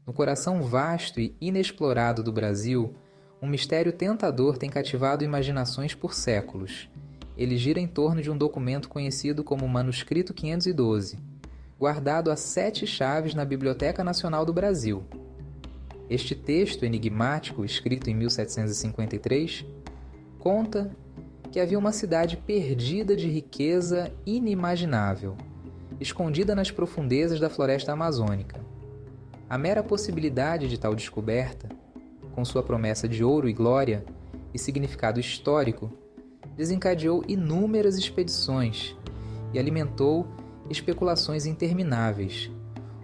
No coração vasto e inexplorado do Brasil, um mistério tentador tem cativado imaginações por séculos. Ele gira em torno de um documento conhecido como Manuscrito 512, guardado a 7 chaves na Biblioteca Nacional do Brasil. Este texto enigmático, escrito em 1753, conta que havia uma cidade perdida de riqueza inimaginável, escondida nas profundezas da floresta amazônica. A mera possibilidade de tal descoberta, com sua promessa de ouro e glória e significado histórico, desencadeou inúmeras expedições e alimentou especulações intermináveis.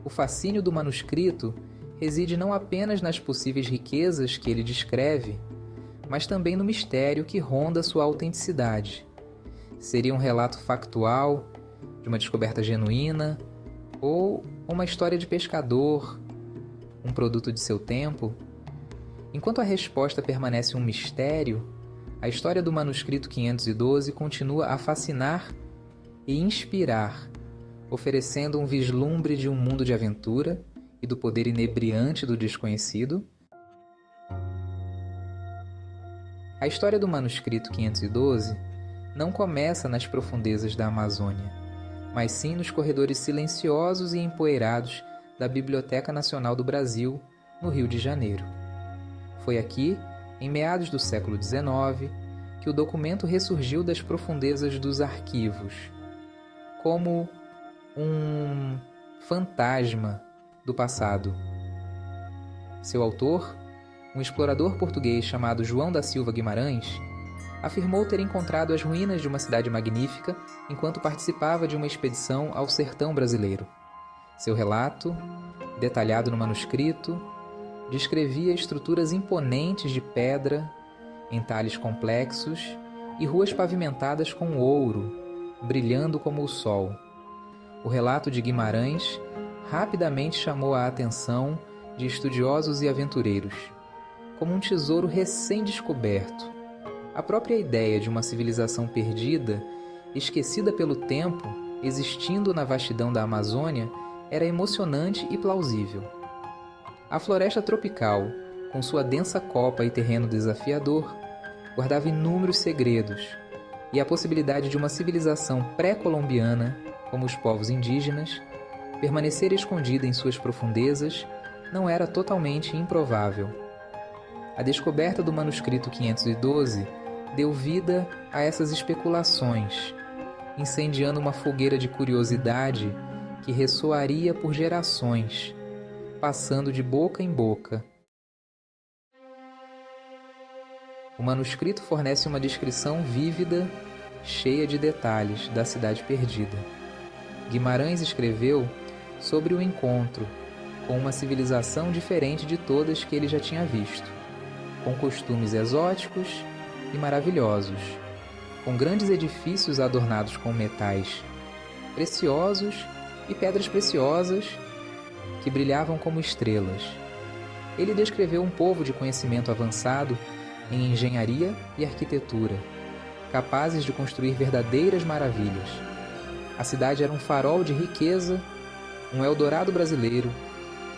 O fascínio do manuscrito reside não apenas nas possíveis riquezas que ele descreve, mas também no mistério que ronda sua autenticidade. Seria um relato factual, de uma descoberta genuína, ou uma história de pescador, um produto de seu tempo? Enquanto a resposta permanece um mistério, a história do Manuscrito 512 continua a fascinar e inspirar, oferecendo um vislumbre de um mundo de aventura e do poder inebriante do desconhecido. A história do Manuscrito 512 não começa nas profundezas da Amazônia, mas sim nos corredores silenciosos e empoeirados da Biblioteca Nacional do Brasil, no Rio de Janeiro. Foi aqui, em meados do século XIX, que o documento ressurgiu das profundezas dos arquivos, como um fantasma do passado. Seu autor, um explorador português chamado João da Silva Guimarães, afirmou ter encontrado as ruínas de uma cidade magnífica enquanto participava de uma expedição ao sertão brasileiro. Seu relato, detalhado no manuscrito, descrevia estruturas imponentes de pedra, entalhes complexos e ruas pavimentadas com ouro, brilhando como o sol. O relato de Guimarães rapidamente chamou a atenção de estudiosos e aventureiros, como um tesouro recém-descoberto. A própria ideia de uma civilização perdida, esquecida pelo tempo, existindo na vastidão da Amazônia, era emocionante e plausível. A floresta tropical, com sua densa copa e terreno desafiador, guardava inúmeros segredos, e a possibilidade de uma civilização pré-colombiana, como os povos indígenas, permanecer escondida em suas profundezas não era totalmente improvável. A descoberta do Manuscrito 512 deu vida a essas especulações, incendiando uma fogueira de curiosidade que ressoaria por gerações, passando de boca em boca. O manuscrito fornece uma descrição vívida, cheia de detalhes, da cidade perdida. Guimarães escreveu sobre o encontro com uma civilização diferente de todas que ele já tinha visto, com costumes exóticos e maravilhosos, com grandes edifícios adornados com metais preciosos e pedras preciosas que brilhavam como estrelas. Ele descreveu um povo de conhecimento avançado em engenharia e arquitetura, capazes de construir verdadeiras maravilhas. A cidade era um farol de riqueza, um Eldorado brasileiro,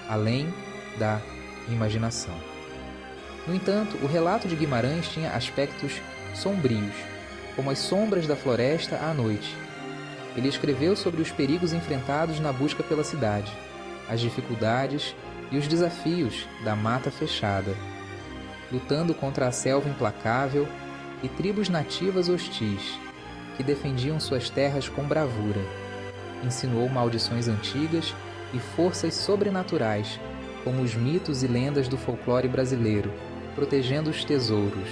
além da imaginação. No entanto, o relato de Guimarães tinha aspectos sombrios, como as sombras da floresta à noite. Ele escreveu sobre os perigos enfrentados na busca pela cidade, as dificuldades e os desafios da mata fechada, lutando contra a selva implacável e tribos nativas hostis, que defendiam suas terras com bravura. Insinuou maldições antigas e forças sobrenaturais, como os mitos e lendas do folclore brasileiro, protegendo os tesouros,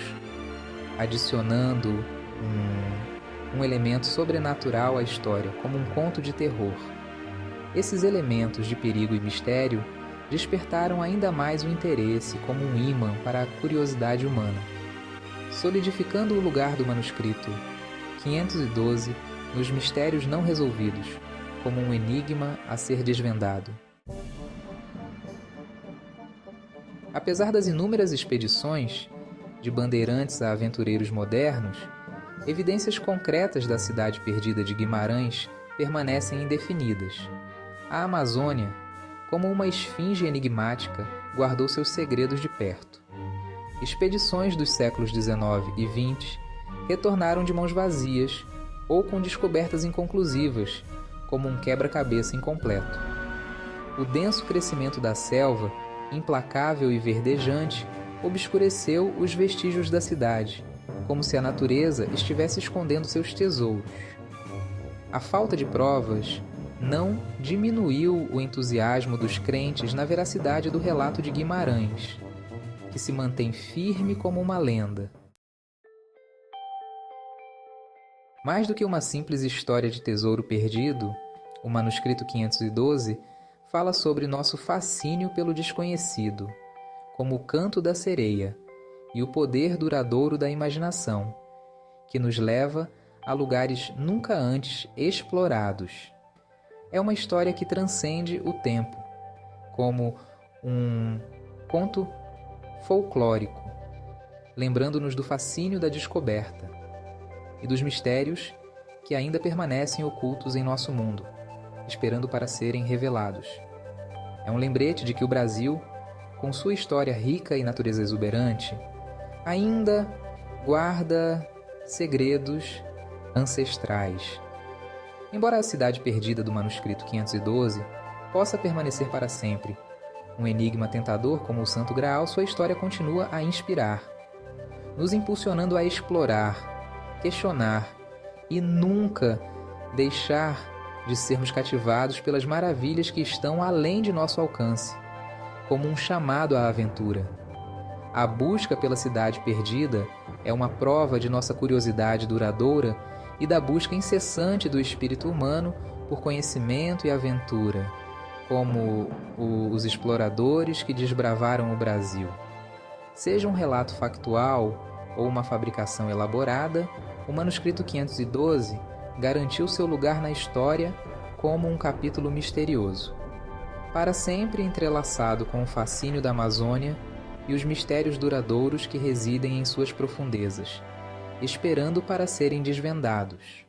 adicionando um elemento sobrenatural à história, como um conto de terror. Esses elementos de perigo e mistério despertaram ainda mais o interesse como um ímã para a curiosidade humana, solidificando o lugar do manuscrito 512 nos mistérios não resolvidos, como um enigma a ser desvendado. Apesar das inúmeras expedições, de bandeirantes a aventureiros modernos, evidências concretas da cidade perdida de Guimarães permanecem indefinidas. A Amazônia, como uma esfinge enigmática, guardou seus segredos de perto. Expedições dos séculos XIX e XX retornaram de mãos vazias ou com descobertas inconclusivas, como um quebra-cabeça incompleto. O denso crescimento da selva, implacável e verdejante, obscureceu os vestígios da cidade, como se a natureza estivesse escondendo seus tesouros. A falta de provas não diminuiu o entusiasmo dos crentes na veracidade do relato de Guimarães, que se mantém firme como uma lenda. Mais do que uma simples história de tesouro perdido, o manuscrito 512 fala sobre nosso fascínio pelo desconhecido, como o canto da sereia e o poder duradouro da imaginação, que nos leva a lugares nunca antes explorados. É uma história que transcende o tempo, como um conto folclórico, lembrando-nos do fascínio da descoberta e dos mistérios que ainda permanecem ocultos em nosso mundo, esperando para serem revelados. É um lembrete de que o Brasil, com sua história rica e natureza exuberante, ainda guarda segredos ancestrais. Embora a cidade perdida do manuscrito 512 possa permanecer para sempre um enigma tentador como o Santo Graal, sua história continua a inspirar, nos impulsionando a explorar, questionar e nunca deixar de sermos cativados pelas maravilhas que estão além de nosso alcance, como um chamado à aventura. A busca pela cidade perdida é uma prova de nossa curiosidade duradoura e da busca incessante do espírito humano por conhecimento e aventura, como os exploradores que desbravaram o Brasil. Seja um relato factual ou uma fabricação elaborada, o manuscrito 512 garantiu seu lugar na história como um capítulo misterioso, para sempre entrelaçado com o fascínio da Amazônia e os mistérios duradouros que residem em suas profundezas, esperando para serem desvendados.